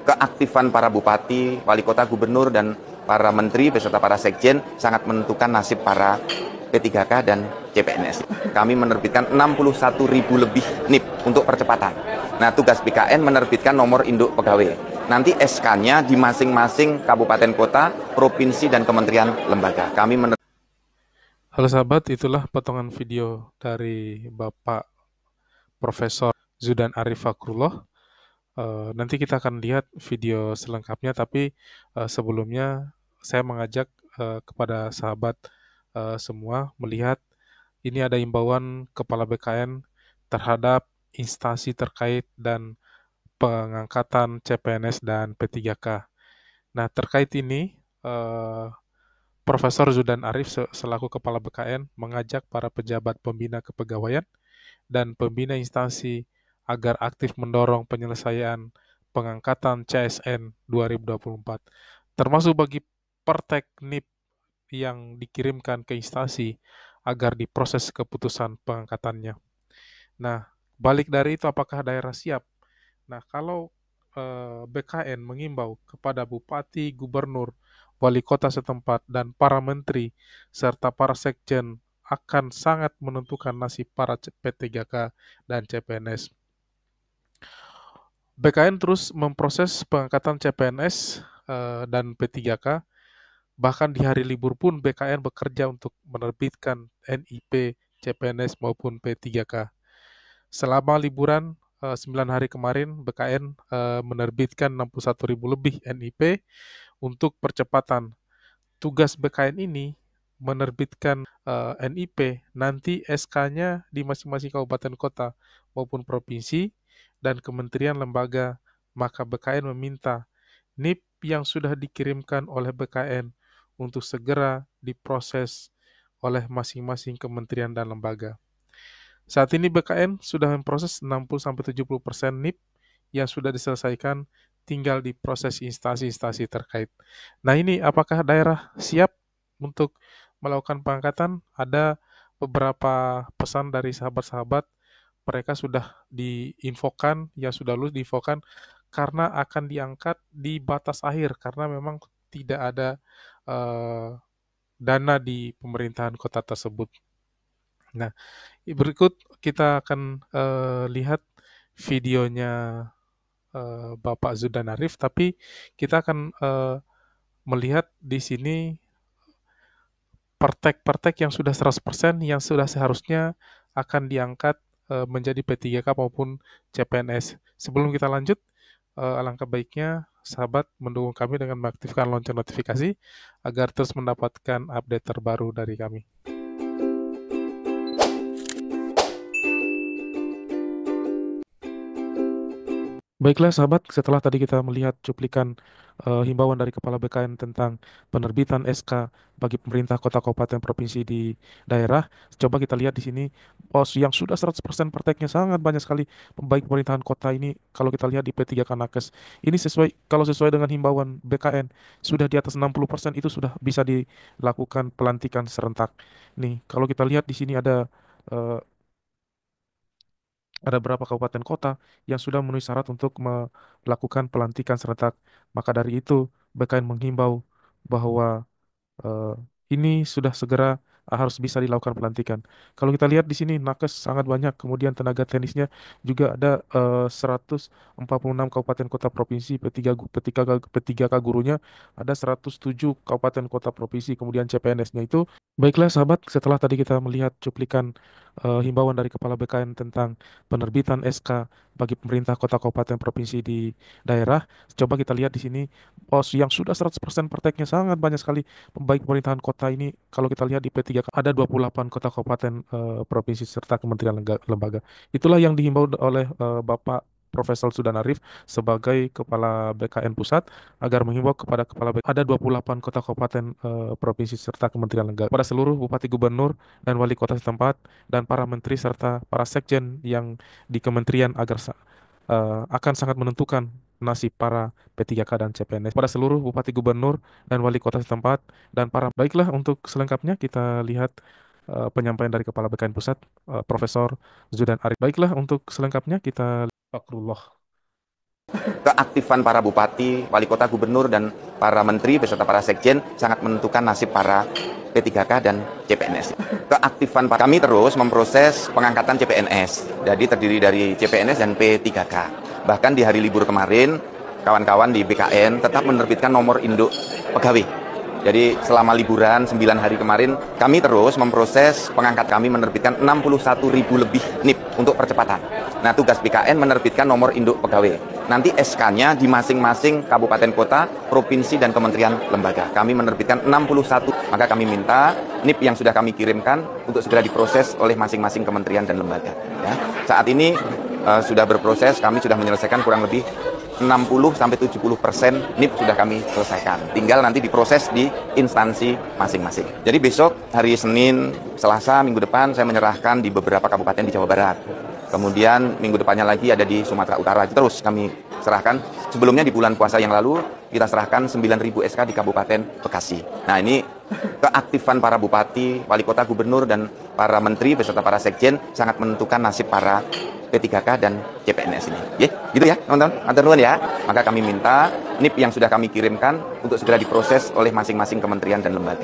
Keaktifan para bupati, wali kota, gubernur, dan para menteri beserta para sekjen sangat menentukan nasib para P3K dan CPNS. Kami menerbitkan 61.000 lebih NIP untuk percepatan. Nah, tugas BKN menerbitkan nomor induk pegawai. Nanti SK-nya di masing-masing kabupaten kota, provinsi, dan kementerian lembaga. Halo sahabat, itulah potongan video dari Bapak Profesor Zudan Arif Fakrullah. Nanti kita akan lihat video selengkapnya, tapi sebelumnya saya mengajak kepada sahabat semua melihat ini ada imbauan Kepala BKN terhadap instansi terkait dan pengangkatan CPNS dan P3K. Nah, terkait ini, Profesor Zudan Arif selaku Kepala BKN mengajak para pejabat pembina kepegawaian dan pembina instansi agar aktif mendorong penyelesaian pengangkatan CSN 2024, termasuk bagi Pertek NIP yang dikirimkan ke instansi agar diproses keputusan pengangkatannya. Nah, balik dari itu apakah daerah siap? Nah, kalau BKN mengimbau kepada bupati, gubernur, wali kota setempat, dan para menteri, serta para sekjen akan sangat menentukan nasib para P3K dan CPNS. BKN terus memproses pengangkatan CPNS dan P3K, bahkan di hari libur pun BKN bekerja untuk menerbitkan NIP, CPNS maupun P3K. Selama liburan 9 hari kemarin, BKN menerbitkan 61.000 lebih NIP untuk percepatan. Tugas BKN ini menerbitkan NIP, nanti SK-nya di masing-masing kabupaten kota maupun provinsi dan kementerian lembaga, maka BKN meminta NIP yang sudah dikirimkan oleh BKN untuk segera diproses oleh masing-masing kementerian dan lembaga. Saat ini BKN sudah memproses 60-70% NIP yang sudah diselesaikan, tinggal diproses instansi-instansi terkait. Nah, ini apakah daerah siap untuk melakukan pengangkatan? Ada beberapa pesan dari sahabat-sahabat, mereka sudah diinfokan, yang sudah lulus diinfokan karena akan diangkat di batas akhir karena memang tidak ada dana di pemerintahan kota tersebut. Nah, berikut kita akan lihat videonya Bapak Zudan Arif, tapi kita akan melihat di sini pertek-pertek yang sudah 100% yang sudah seharusnya akan diangkat menjadi P3K maupun CPNS. Sebelum kita lanjut, alangkah baiknya sahabat mendukung kami dengan mengaktifkan lonceng notifikasi agar terus mendapatkan update terbaru dari kami. Baiklah sahabat, setelah tadi kita melihat cuplikan himbauan dari Kepala BKN tentang penerbitan SK bagi pemerintah kota kabupaten provinsi di daerah, coba kita lihat di sini pos yang sudah 100% prakteknya sangat banyak sekali baik pemerintahan kota ini kalau kita lihat di P3K Nakes. Ini kalau sesuai dengan himbauan BKN sudah di atas 60% itu sudah bisa dilakukan pelantikan serentak. Nih, kalau kita lihat di sini eh, ada beberapa kabupaten kota yang sudah memenuhi syarat untuk melakukan pelantikan serentak. Maka dari itu, BKN menghimbau bahwa eh, ini sudah segera harus bisa dilakukan pelantikan. Kalau kita lihat di sini nakes sangat banyak, kemudian tenaga teknisnya juga ada 146 kabupaten kota provinsi, P3K gurunya ada 107 kabupaten kota provinsi, kemudian CPNS-nya itu. Baiklah sahabat, setelah tadi kita melihat cuplikan himbauan dari Kepala BKN tentang penerbitan SK bagi pemerintah kota kabupaten provinsi di daerah, coba kita lihat di sini pos yang sudah 100% prakteknya sangat banyak sekali baik pemerintahan kota ini kalau kita lihat di P3K ada 28 kota kabupaten provinsi serta kementerian lembaga. Itulah yang dihimbau oleh Bapak Profesor Sudan Arif sebagai Kepala BKN Pusat agar menghimbau kepada Kepala BKN ada 28 kota kabupaten provinsi serta kementerian lembaga pada seluruh bupati gubernur dan wali kota setempat dan para menteri serta para sekjen yang di kementerian agar akan sangat menentukan nasib para P3K dan CPNS pada seluruh bupati gubernur dan wali kota setempat dan para baiklah untuk selengkapnya kita lihat penyampaian dari Kepala BKN Pusat Profesor Zudan Arif. Baiklah untuk selengkapnya kita Fakrullah. Keaktifan para bupati, wali kota, gubernur, dan para menteri beserta para sekjen sangat menentukan nasib para P3K dan CPNS. Keaktifan kami terus memproses pengangkatan CPNS. Jadi terdiri dari CPNS dan P3K. Bahkan di hari libur kemarin, kawan-kawan di BKN tetap menerbitkan nomor induk pegawai. Jadi selama liburan 9 hari kemarin, kami terus memproses pengangkat kami menerbitkan 61.000 lebih NIP untuk percepatan. Nah, tugas BKN menerbitkan nomor induk pegawai. Nanti SK-nya di masing-masing kabupaten kota, provinsi, dan kementerian lembaga. Kami menerbitkan 61, maka kami minta NIP yang sudah kami kirimkan untuk segera diproses oleh masing-masing kementerian dan lembaga. Ya. Saat ini sudah berproses, kami sudah menyelesaikan kurang lebih 60-70% NIP sudah kami selesaikan. Tinggal nanti diproses di instansi masing-masing. Jadi besok hari Senin, Selasa, minggu depan saya menyerahkan di beberapa kabupaten di Jawa Barat. Kemudian minggu depannya lagi ada di Sumatera Utara. Terus kami serahkan. Sebelumnya di bulan puasa yang lalu kita serahkan 9.000 SK di Kabupaten Bekasi. Nah, ini keaktifan para bupati, wali kota, gubernur, dan para menteri beserta para sekjen sangat menentukan nasib para P3K dan CPNS ini. Gitu ya, teman-teman. Matur nuwun ya. Maka kami minta NIP yang sudah kami kirimkan untuk segera diproses oleh masing-masing kementerian dan lembaga.